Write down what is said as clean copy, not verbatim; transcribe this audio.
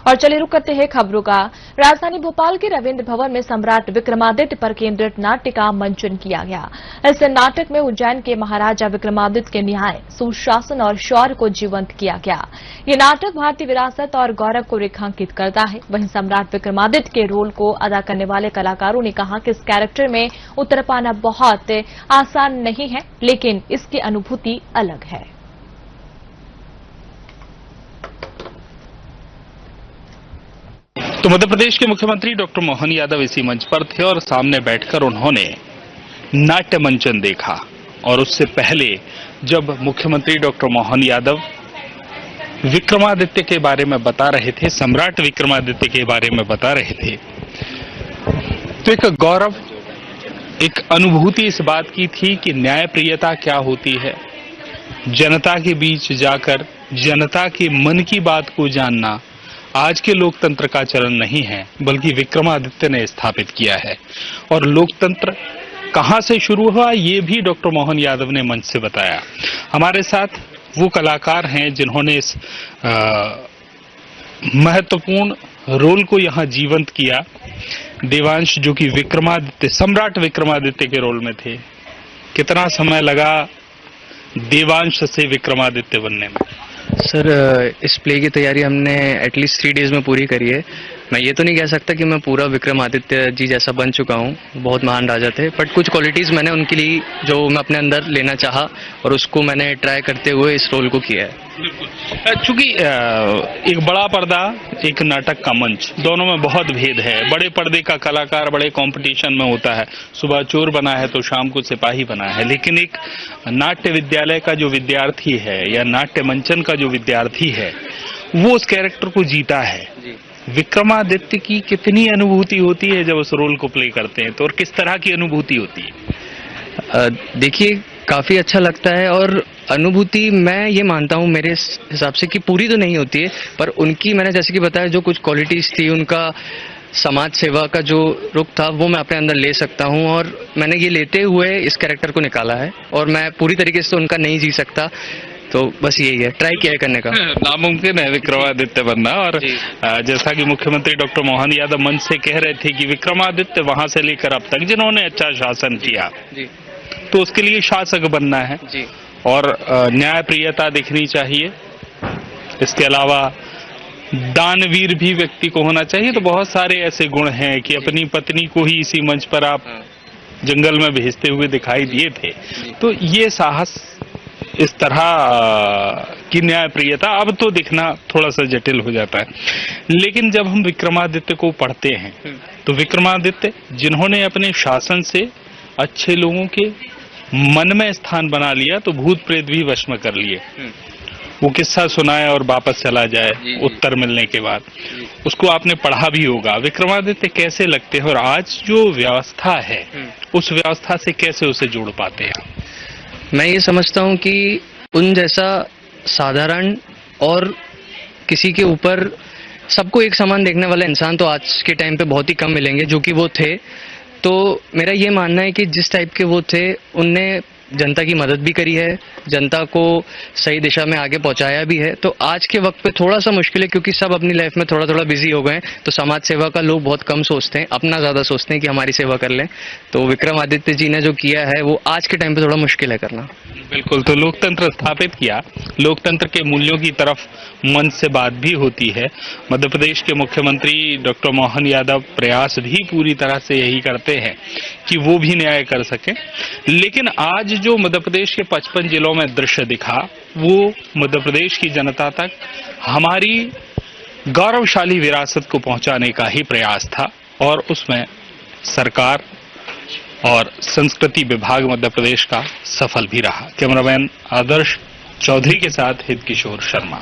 और चलिए रुक करते हैं खबरों का। राजधानी भोपाल के रविंद्र भवन में सम्राट विक्रमादित्य पर केंद्रित नाट्य का मंचन किया गया। इस नाटक में उज्जैन के महाराजा विक्रमादित्य के न्याय, सुशासन और शौर्य को जीवंत किया गया। ये नाटक भारतीय विरासत और गौरव को रेखांकित करता है। वहीं सम्राट विक्रमादित्य के रोल को अदा करने वाले कलाकारों ने कहा कि इस कैरेक्टर में उतर पाना बहुत आसान नहीं है, लेकिन इसकी अनुभूति अलग है। तो मध्य प्रदेश के मुख्यमंत्री डॉक्टर मोहन यादव इसी मंच पर थे और सामने बैठकर उन्होंने नाट्य मंचन देखा। और उससे पहले जब मुख्यमंत्री डॉक्टर मोहन यादव विक्रमादित्य के बारे में बता रहे थे, सम्राट विक्रमादित्य के बारे में बता रहे थे, तो एक गौरव, एक अनुभूति इस बात की थी कि न्यायप्रियता क्या होती है, जनता के बीच जाकर जनता के मन की बात को जानना आज के लोकतंत्र का चरण नहीं है, बल्कि विक्रमादित्य ने स्थापित किया है। और लोकतंत्र कहां से शुरू हुआ ये भी डॉक्टर मोहन यादव ने मंच से बताया। हमारे साथ वो कलाकार हैं जिन्होंने इस महत्वपूर्ण रोल को यहां जीवंत किया। देवांश, जो कि विक्रमादित्य, सम्राट विक्रमादित्य के रोल में थे, कितना समय लगा देवांश से विक्रमादित्य बनने में? सर, इस प्ले की तैयारी हमने एटलीस्ट 3 डेज में पूरी करी है। मैं ये तो नहीं कह सकता कि मैं पूरा विक्रमादित्य जी जैसा बन चुका हूँ, बहुत महान राजा थे, बट कुछ क्वालिटीज़ मैंने उनके लिए जो मैं अपने अंदर लेना चाहा और उसको मैंने ट्राई करते हुए इस रोल को किया है। चूंकि एक बड़ा पर्दा, एक नाटक का मंच, दोनों में बहुत भेद है। बड़े पर्दे का कलाकार बड़े कंपटीशन में होता है, सुबह चोर बना है तो शाम को सिपाही बना है, लेकिन एक नाट्य विद्यालय का जो विद्यार्थी है या नाट्य मंचन का जो विद्यार्थी है वो उस कैरेक्टर को जीता है। विक्रमादित्य की कितनी अनुभूति होती है जब उस रोल को प्ले करते हैं, तो और किस तरह की अनुभूति होती है? देखिए, काफ़ी अच्छा लगता है और अनुभूति मैं ये मानता हूँ मेरे हिसाब से कि पूरी तो नहीं होती है, पर उनकी मैंने जैसे कि बताया जो कुछ क्वालिटीज़ थी, उनका समाज सेवा का जो रुख था वो मैं अपने अंदर ले सकता हूँ और मैंने ये लेते हुए इस कैरेक्टर को निकाला है। और मैं पूरी तरीके से उनका नहीं जी सकता, तो बस यही है, ट्राई किया है करने का। नामुमकिन है विक्रमादित्य बनना। और जैसा कि मुख्यमंत्री डॉक्टर मोहन यादव मंच से कह रहे थे कि विक्रमादित्य वहां से लेकर अब तक जिन्होंने अच्छा शासन किया, तो उसके लिए शासक बनना है जी। और न्यायप्रियता दिखनी चाहिए। इसके अलावा दानवीर भी व्यक्ति को होना चाहिए। तो बहुत सारे ऐसे गुण हैं कि अपनी पत्नी को ही इसी मंच पर आप जंगल में भेजते हुए दिखाई दिए थे। तो ये साहस, इस तरह की न्यायप्रियता अब तो दिखना थोड़ा सा जटिल हो जाता है। लेकिन जब हम विक्रमादित्य को पढ़ते हैं तो विक्रमादित्य जिन्होंने अपने शासन से अच्छे लोगों के मन में स्थान बना लिया, तो भूत प्रेत भी वश में कर लिए। वो किस्सा सुनाए और वापस चला जाए उत्तर मिलने के बाद, उसको आपने पढ़ा भी होगा। विक्रमादित्य कैसे लगते हैं और आज जो व्यवस्था है उस व्यवस्था से कैसे उसे जोड़ पाते हैं? मैं ये समझता हूँ कि उन जैसा साधारण और किसी के ऊपर सबको एक समान देखने वाले इंसान तो आज के टाइम पे बहुत ही कम मिलेंगे जो कि वो थे। तो मेरा ये मानना है कि जिस टाइप के वो थे, उनने जनता की मदद भी करी है, जनता को सही दिशा में आगे पहुंचाया भी है। तो आज के वक्त पे थोड़ा सा मुश्किल है क्योंकि सब अपनी लाइफ में थोड़ा थोड़ा बिजी हो गए हैं, तो समाज सेवा का लोग बहुत कम सोचते हैं, अपना ज़्यादा सोचते हैं कि हमारी सेवा कर लें। तो विक्रमादित्य जी ने जो किया है वो आज के टाइम पे थोड़ा मुश्किल है करना। बिल्कुल। तो लोकतंत्र स्थापित किया, लोकतंत्र के मूल्यों की तरफ मन से बात भी होती है। मध्य प्रदेश के मुख्यमंत्री डॉक्टर मोहन यादव प्रयास भी पूरी तरह से यही करते हैं कि वो भी न्याय कर सके। लेकिन आज जो मध्य प्रदेश के 55 जिलों में दृश्य दिखा, वो मध्य प्रदेश की जनता तक हमारी गौरवशाली विरासत को पहुंचाने का ही प्रयास था और उसमें सरकार और संस्कृति विभाग मध्य प्रदेश का सफल भी रहा। कैमरामैन आदर्श चौधरी के साथ हित किशोर शर्मा।